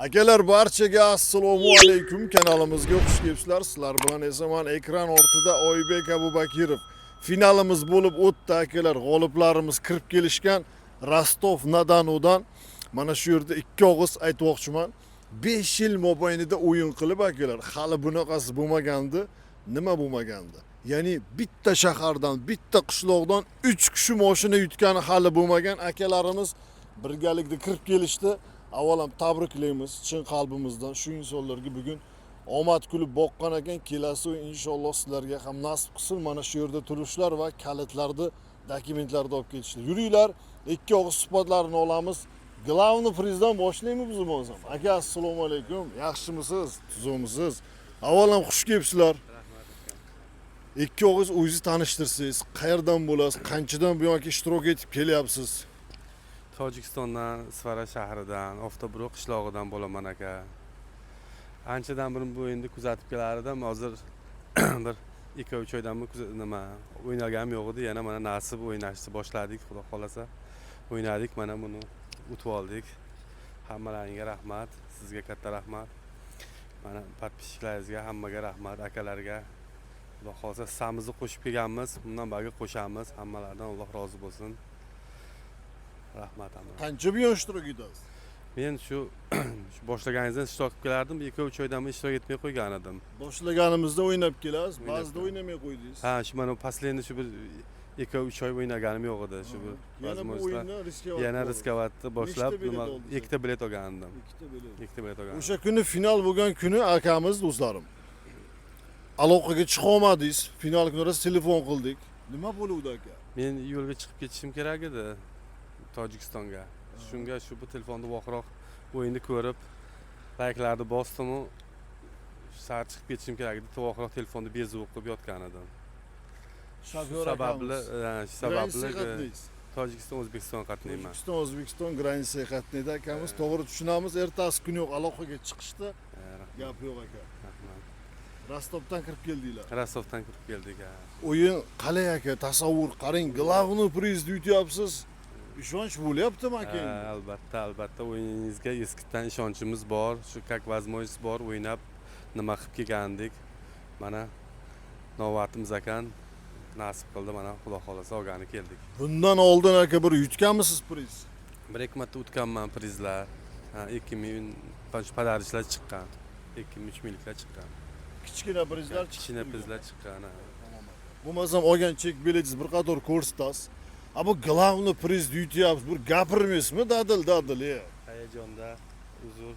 Akalar barchaga assalomu alaykum, kanalimizga xush kelibsizlar. Sizlar bilan esa men ekran ortida Oybek Abubakirov. Finalimiz bo'lib o'tdi akalar. G'oliblarimiz kirib kelishgan Rostov-na-Donudan. Mana shu yerda ikki og'iz aytmoqchiman. 5 yil mobaynida o'yin qilib akalar, hali bunaqasi bo'lmagandi. Nima bo'lmagandi? Ya'ni bitta shahardan, bitta qishloqdan 3 kishi mashina yutgani hali bo'lmagan akalarimiz birgalikda kirib kelishdi. Avvalam tabriklaymiz chin qalbimizdan shu insonlarga bugun omad kulib boqqan ekan. Kelasi o'yin inshaalloh sizlarga ham nasib qilsin. Mana shu yerda turishlar va kalitlarni, dokumentlarni olib kelishlar. Yuringlar, ikki og'iz suhbatlarini olamiz. Glavni prizdan boshlaymiz biz o'zim. Aka assalomu alaykum. Yaxshimisiz? Tuzumisiz? Avvalam xush kelibsizlar. Ikki og'iz o'zingizni tanishtirsangiz, qayerdan bo'lasiz, qanchadan buyon ishtirok etib kelyapsiz? Tojikistondan, Isfara shahridan, Oftobro qishlog'idan bo'laman aka. Anchadan beri bu o'yinni kuzatib kelar edim. Hozir bir 2-3 oydan nima o'ynaganim yo'q edi. Yana mana nasib o'ynashni boshladik, xudo xolasa. O'ynadik, mana buni utib oldik. Hammalaringga rahmat, sizga katta rahmat. Mana podpischiklaringizga hammaga rahmat, akalarga. Xudo xolasa hissamizni qo'shib kelganmiz. Bundan bagi qo'shamiz. Hammalardan Alloh rozi bo'lsin. Rahmat hamma. Qancha buyon ishtirok etasiz? Men shu boshlaganingizdan ishtirok qilib kelardim. 2-3 oydan beri ishtirok etmay qo'ygan edim. Boshlaganimizda o'ynab kelasiz, ba'zida o'ynamay qo'ydingiz. Ha, shu mana последний shu bir 2-3 oy o'ynaganim yo'q edi. Shu bir yana bu o'yinni riskovat. yana riskovatni boshlab nima ikkita bilet olgandim. Ikkita bilet olgandim. O'sha kuni final bo'lgan kuni akamiz, do'stlarim, aloqaga chiqa olmadingiz. Final kuni rosa telefon qildik. Nima bo'luvdi aka? Men yo'lga chiqib ketishim kerak edi Tojikistonga. Shunga shu bu telefonda voqroq o'yinni ko'rib, layklarni bosdim-u, sar chiqib ketishim kerak edi. Voqroq telefonda bezuq qilib yotgan edim. Sababli Tojikiston O'zbekiston qatnayman. O'zbekiston granitsiya qatnaydi akamiz. To'g'ri tushunamiz. Ertasi kuni yo'q aloqaga chiqishdi. Gap yo'q aka. Rostovdan kirib keldinglar. Rostovdan kirib keldik. O'yin qalay aka? Tasavvur qaring, glavni prizni yutyapsiz. Ishonch bo'lyaptimi aka? Albatta o'yiningizga eskidan ishonchimiz bor. Shu как возможность bor, o'ynab nima qilib kelgandik. Mana navbatimiz ekan. Nasib qildi, mana xudo xolasa olgani keldik. Bundan oldin aka bir yutganmisiz priz? Bir ikki marta yutganman prizlar. 2000 padarishlar chiqqan. 2-3 mingliklar chiqqan. Kichkina prizlar chiqqan. Kichkina prizlar chiqqan. Bo'lmasam olgan chek biletingiz bir qator ko'rsatasiz. Bu glavni priz yutyapsiz. Bir gapirmaysizmi? Dadil. Hayajonda, uzr.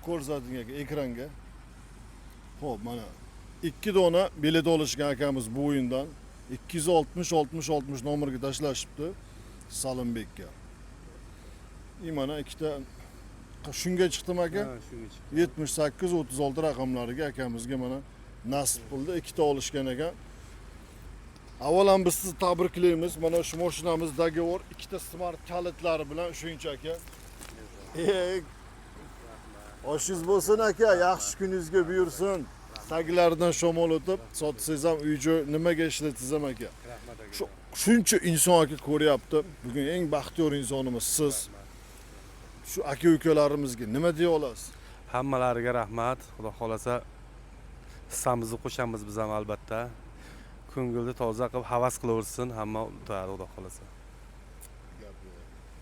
Ko'rsating aka ekranga. Xo'p, mana 2 dona bilet olishgan akamiz bu o'yindan 260 nomerga tashlashibdi Salimbekka. Mana ikkita shunga chiqdim aka. 78-36 raqamlariga akamizga mana nasib qildi. Ikkita olishgan ekan. Avvalan biz sizni tabriklaymiz. Mana shu mashinamiz dogovor ikkita smart kalitlari bilan shunchaki. Oshingiz bo'lsin aka, yaxshi kuningizga buyursin. Taglardan shamol o'tib, sotsangiz ham uy-joy nimaga ishlatsangiz ham aka. Rahmat aka. Shuncha inson aka ko'ryapti. Bugun eng baxtiyor insonimiz siz. Shu aka-ukalarimizga nima deya olasiz? Hammalariga rahmat. Xudo xolasa hissamizni qo'shamiz biz ham albatta. Ko'ngilni toza qilib havas qilaversin hamma o'tadi xudo xolasa.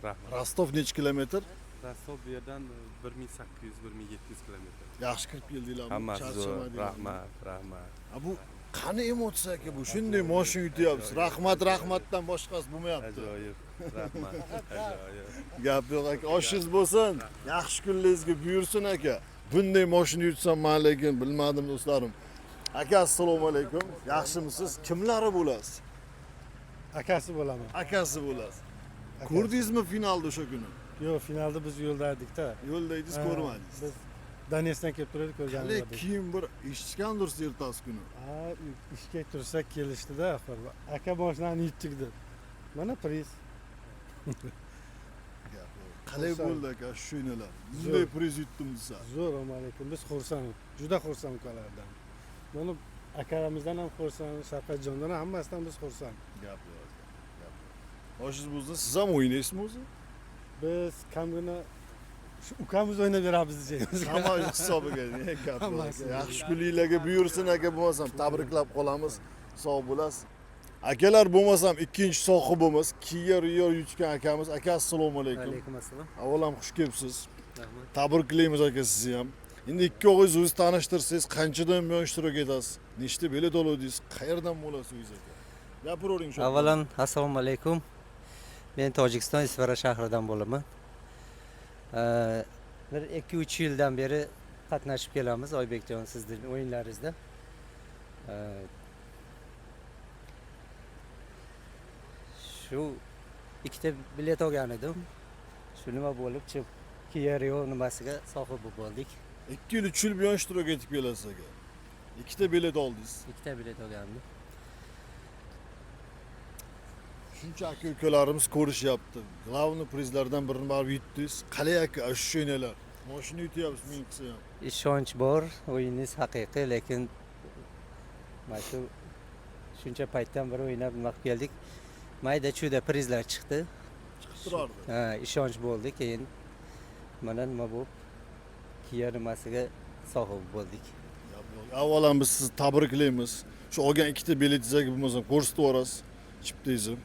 Rahmat. Rostov necha kilometr? Rostov bu yerdan 1800-1700 kilometr. Yaxshi kirib keldinglarmi? Hammasi rahmat. Bu qani emotsiya aka bu? Shunday mashina yutyapsiz. Rahmatdan boshqasi bo'lmayapti. Ajoyib. Rahmat. Ajoyib. Gap yo'q aka. Oshingiz bo'lsin. Yaxshi kunlaringizga buyursin aka. Bunday mashina yutsam lekin bilmadim do'stlarim. Aka assalomu alaykum. Yaxshimisiz? Kimlari bo'lasiz? Akasi bo'laman. Akasi bo'lasiz. Ko'rdingizmi finalda o'sha kuni? Yo'q, finalda biz yo'lda edik-da. Yo'lda edingiz, ko'rmadingiz. Biz Donetsdan kelib turib ko'rganmiz. Keyin bir eshitgandirsiz ertasi kuni. Ishga tursak kelishdi-da, axir. Aka mashinani yutdik deb. Mana priz. Qalay bo'ldi aka shu o'yinlar? Bunday priz yutdim desa. Zo'r, alaykum. Biz xursand, juda xursand ukalardan. Mana akaramizdan ham xursand, Shavkatjondan ham, hammasidan biz xursand. Gap yo'q. Oshingiz bo'lsa, siz ham o'ynaysizmi o'zi? Biz kamgina shu ukamiz o'ynab beramiz deymiz. Hamma hisobiga Hammasi. yaxshi kuninglarga buyursin aka, bo'lmasam tabriklab qolamiz. Sog' bo'lasiz. Akalar, bo'lmasam ikkinchi sohibimiz Kia Rio yutgan akamiz. Aka, assalomu alaykum. Alaykum assalom. Avvalam xush kelibsiz. Rahmat. Tabriklaymiz aka sizni ham. Endi ikki o'g'ingiz o'zingizni tanishtirsangiz, qanchadan buyon ishtirok etasiz? Nechta bilet oluvdingiz? Qayerdan bo'lasiz o'zingiz aka? Gapiravering shu. Avvalan assalomu alaykum. Men Tojikiston Isfara shahridan bo'laman. Bir 2-3 yildan beri qatnashib kelamiz Oybekjon sizning o'yinlaringizda. Shu ikkita bilet olgan edim. Shu nima bo'lib chiqib Kia Rio nimasiga sohibi bo'ldik. 2 yil 3 yil buyon ishtirok etib kelasiz aka. Ikkita bilet oldingiz. Ikkita bilet olgandim. Shuncha aka ukalarimiz ko'rishyapti. Glavniy prizlardan birini barib yutdingiz. Qalay aka, ощущениyalar? Mashina yutyapsiz men qilsa ham. Ishonch bor, o'yiningiz haqiqiy, lekin mana shu shuncha paytdan beri o'ynab nima qilib keldik. Mayda-chuyda prizlar chiqdi. Chiqib turardi. Ishonch bo'ldi, keyin mana nima bo'lib Kia nimasiga sohibi bo'ldik. Avvalan biz sizni tabriklaymiz. Shu olgan ikkita biletingizga bo'lmasam ko'rsatib yuborasiz. Chiptingizni.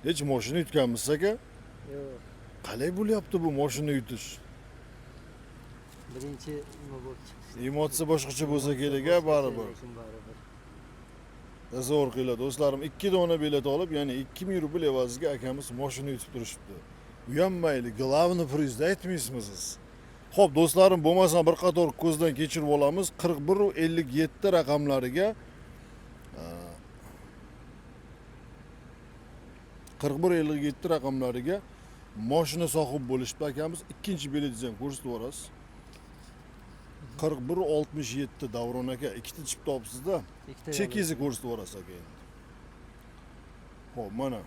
Hech mashina yutganmisiz aka? Yo'q, Qalay bo'lyapti bu mashina yutish? birinchi nima bo'lib chiqdi. Emotsiya boshqacha bo'lsa kerak, baribir. Tasavvur qiling do'stlarim, 2 dona bilet olib, ya'ni 2000 rubl evaziga akamiz mashina yutib turishibdi. Uyalmayli, glavniy prizda aytmaysizmi siz? Xo'p, do'stlarim, bo'lmasa bir qator ko'zdan kechirib olamiz. 41 va 57 raqamlariga 41-57 raqamlariga mashina sohibi bo'lishdi akamiz. Ikkinchi biletingizni ham ko'rsatib yuborasiz. 41-67 Davron aka, ikkita chip topsiz-da. Chekingizni ko'rsatib yuborasiz aka endi. Xo'p, mana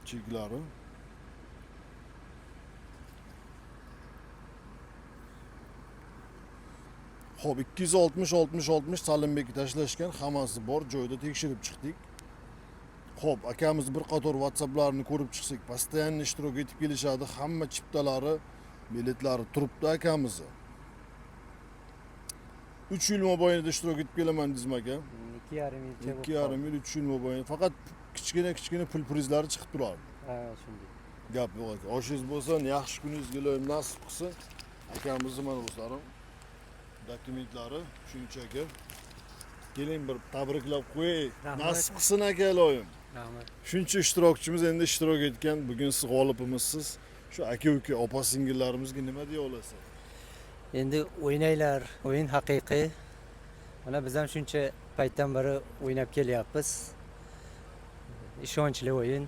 cheklari. Xo'p, 260-60-60 Salimbekka tashlashgan, hammasi bor joyda tekshirib chiqdik. Xo'p, akamiz bir qator WhatsApplarni ko'rib chiqsak, постоянно ishtirok etib kelishadi. Hamma chiptalari, biletlari turibdi akamizni. 3 yil mobaynida ishtirok etib kelaman deysizmi aka? 2,5 yilcha 2,5 yil, 3 yil mobaynida. Faqat kichkina pul prizlari chiqib turardi. Ha, shunday. Gap yo'q aka. Oshingiz bo'lsin, yaxshi kuningizga iloyim nasib qilsin. Akamizni mana do'stlarim, dokumentlari shunchaki. Keling bir tabriklab qo'yay. Rahmat. Nasib qilsin aka iloyim. Rahmat. Shuncha ishtirokchimiz endi ishtirok etgan, bugun siz g'olibimizsiz. Shu aka-uka, opa-singillarimizga nima deya olasiz? Endi o'ynanglar, o'yin haqiqiy. Mana biz ham shuncha paytdan beri o'ynab kelyapmiz. Ishonchli o'yin.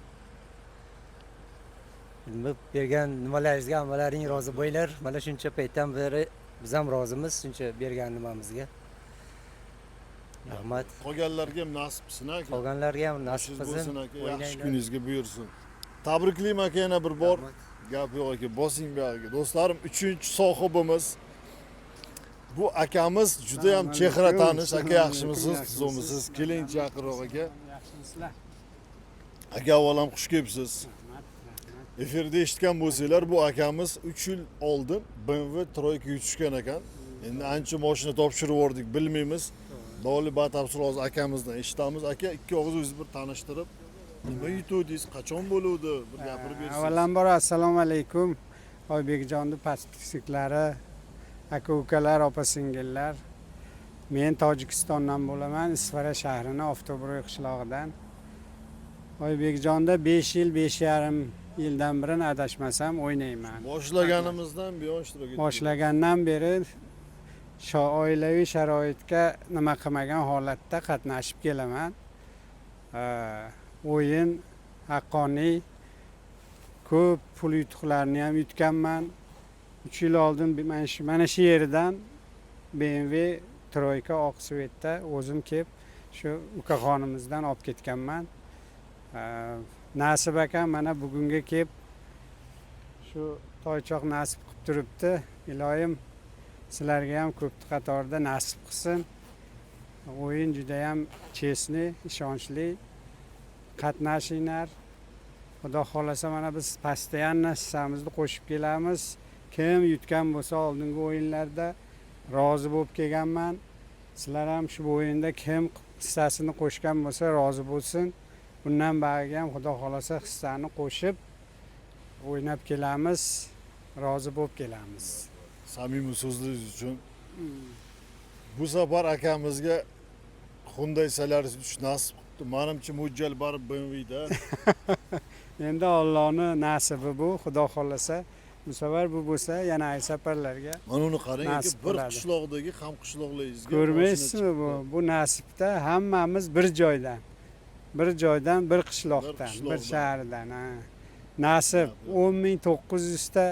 Bergan nimalaringizga hammalaring rozi bo'linglar. Mana shuncha paytdan beri biz ham rozimiz shuncha bergan nimamizga. Rahmat. Qolganlarga ham nasib qilsin aka. Qolganlarga ham nasib Nasib qilsin. bo'lsin aka, yaxshi O'ynanglar. kuningizga buyursin. Tabriklayman aka yana bir bor. Rahmat. Gap yo'q aka, bosing buyog'iga. Do'stlarim, 3-chi sohibimiz bu akamiz juda ham chehra tanish. Aka, yaxshimisiz? Tuzumisiz? Keling chaqiroq aka. Yaxshimisizlar? Aka, avvalam xush kelibsiz. Efirda eshitgan bo'lsanglar, bu akamiz 3 yil oldin BMW Troyka yutishgan ekan. Endi ancha mashina topshirib yubordik, bilmaymiz. Doli batafsil hozir akamizdan eshitamiz. Aka, ikki og'iz o'zingizni bir tanishtirib, nima yutuvdingiz, qachon bo'luvdi, bir gapirib bersangiz. Avvalambor assalomu alaykum. Oybekjonni pastliklari, aka-ukalar, opa-singillar. Men Tojikistondan bo'laman, Isfara shahrining Oftobro'y qishlog'idan. Oybekjonda 5 yil, 5,5 yildan beri adashmasam o'ynayman. Boshlaganimizdan buyon ishtirok etdik. Boshlagandan beri oilaviy sharoitga nima qilmagan holatda qatnashib kelaman. O'yin haqqoniy, ko'p pul yutuqlarni ham yutganman. 3 yil oldin mana shu yerdan BMW Troyka Oqsvetda o'zim kelib shu ukaxonimizdan olib ketganman. Nasib akam mana bugunga kelib shu toychoq nasib qilib turibdi. Iloyim sizlarga ham ko'p qatorda nasib qilsin. O'yin juda ham chesni, ishonchli. Qatnashinglar. Xudo xohlasa mana biz postoyanno hissamizni qo'shib kelamiz. Kim yutgan bo'lsa oldingi o'yinlarda rozi bo'lib kelganman. Sizlar ham shu o'yinda kim hissasini qo'shgan bo'lsa rozi bo'lsin. Bundan bariga ham xudo xohlasa hissani qo'shib o'ynab kelamiz, rozi bo'lib kelamiz. Samimiy so'zlaringiz uchun. Bu safar akamizga Hyundai Solaris 3 nasib qildi. Menimcha mo'ljal barib BMW'da. Endi Allohning nasibi bu, xudo xohlasa bu safar bu bo'lsa yana ay safarlarga Mana uni qarang, Nasib bir qiladi. qishloqdagi ham qishloqlaringizga. ko'rmaysizmi bu? Bu nasibda hammamiz bir joydan. Bir joydan, bir qishloqdan, bir shahardan. Nasib 10.900 ta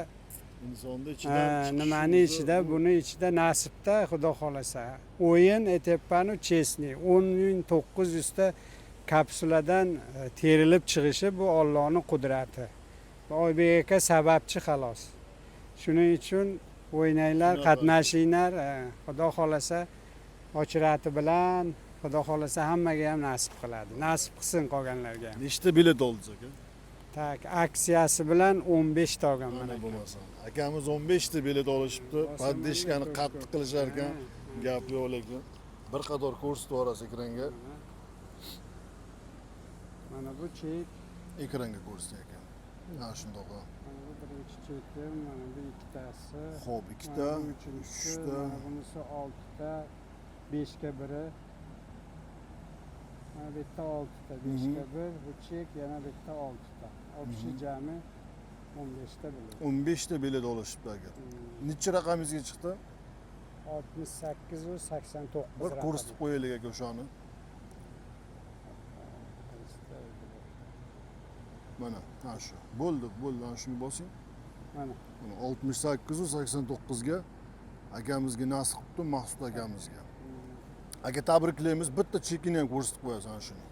Insonda ichidan nimani ichida, buni ichida nasibda xudo xohlasa. O'yin etepanu chesni 10.900 ta kapsuladan terilib chiqishi bu Allohning qudrati. Oybek aka sababchi xolos. Shuning uchun o'ynanglar, qatnashinglar, xudo xohlasa ochirati bilan, xudo xohlasa hammaga ham nasib qiladi. Nasib qilsin qolganlarga ham. nechta bilet oldingiz aka? Tak, aksiyasi bilan 15 ta olganman Mana aka. bo'lmasa. Akamiz 15 ta bilet olishibdi. Poddeshkani qattiq qilishar ekan. Gap yo'q lekin. Bir qator ko'rsatib yuborasiz ekranga. Mana bu chek, Ekranga ko'rsating ekan. Ha, shundoq. mana bu birinchi chekim, mana bu ikkitasi. Xo'p, ikkita, Mana bu uchinchisi, uchta. mana bunisi 6 ta, 5 ga biri. Mana bu yerda 6 ta, 5 ga 1, bu chek yana bu yerda 6 ta. Общий jami 15 ta bilet. 15 ta bilet olishibdi aka. Necha raqamingizga chiqdi? 68 va 89 Bir ko'rsatib qo'yaylik aka o'shani. Mana, ha shu. Bo'ldi, ana shuni bosing. Mana. 68 va 89 ga akamizga nasib qilibdi, Maqsud akamizga. Aka tabriklaymiz. Bitta chekini ham ko'rsatib qo'yasiz ana shuni.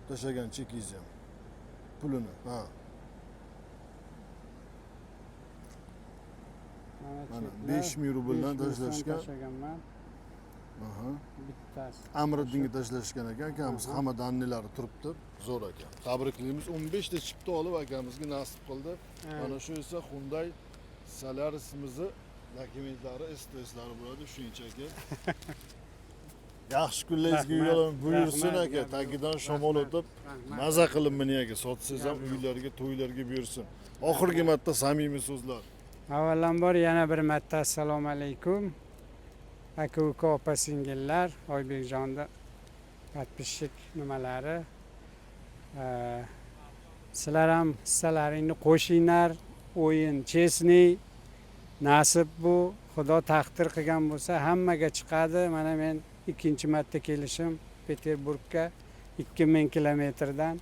Tashlagan chekingizni ham. Pulini, ha. Mana 5000 rubldan tashlashgan. tashlaganman. Aha. Bittasi. Amriddinga tashlashgan ekan, akamiz hamma dannilari turibdi. Zo'r ekan. Tabriklaymiz. 15 ta chipta olib akamizga nasib qildi. Mana shu esa Hyundai Solaris'imizni dokumentlari, STS'lari bo'ladi shunchaki. Yaxshi kunlaringizga yo'llanma buyursin aka. Tagidan shamol o'tib, maza qilib meni aka. Sotsangiz ham uylarga, to'ylarga buyursin. Oxirgi marta samimiy so'zlar. Avvalambor yana bir marta assalomu alaykum. Aka uka opa singillar, Oybekjonda podpishchik nimalari. Sizlar ham hissalaringni qo'shinglar. O'yin chesni. Nasib bu, Xudo taqdir qilgan bo'lsa hammaga chiqadi. Mana men ikkinchi marta kelishim Peterburgga 2000 kilometrdan.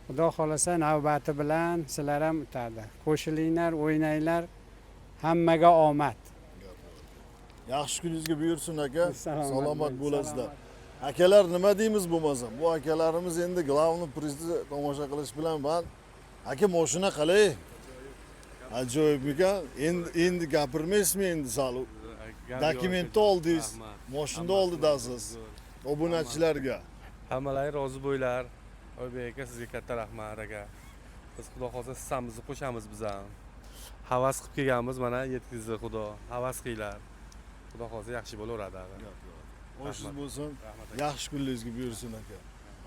Xudo xolasa navbati bilan sizlar ham o'tadi. Qo'shilinglar, o'ynanglar. Hammaga omad. Yaxshi kuningizga buyursin aka. Salomat bo'ling, bo'lasizlar. Akalar nima deymiz bo'lmasa? Bu akalarimiz endi glavni prizni tomosha qilish bilan band. Aka mashina qalay? Ajoyib ekan. Endi gapirmaysizmi endi sal? Dokumentni oldingiz, mashina oldidasiz. Obunachilarga. Hammalari rozi bo'linglar. Oybek aka sizga katta rahmat aka. Biz xudo xolsa hissamizni qo'shamiz biz ham. Havas qilib kelganmiz, mana yetkazdi Xudo. Havas qilinglar. Xudo xolsa yaxshi bo'laveradi. Oshingiz bo'lsin. Rahmat. Yaxshi kunlaringizga buyursin aka.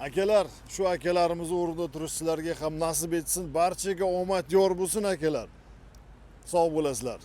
Akalar, shu akalarimiz o'rnida turishlarga ham nasib etsin. Barchaga omad yor bo'lsin akalar. Sog' bo'lasizlar.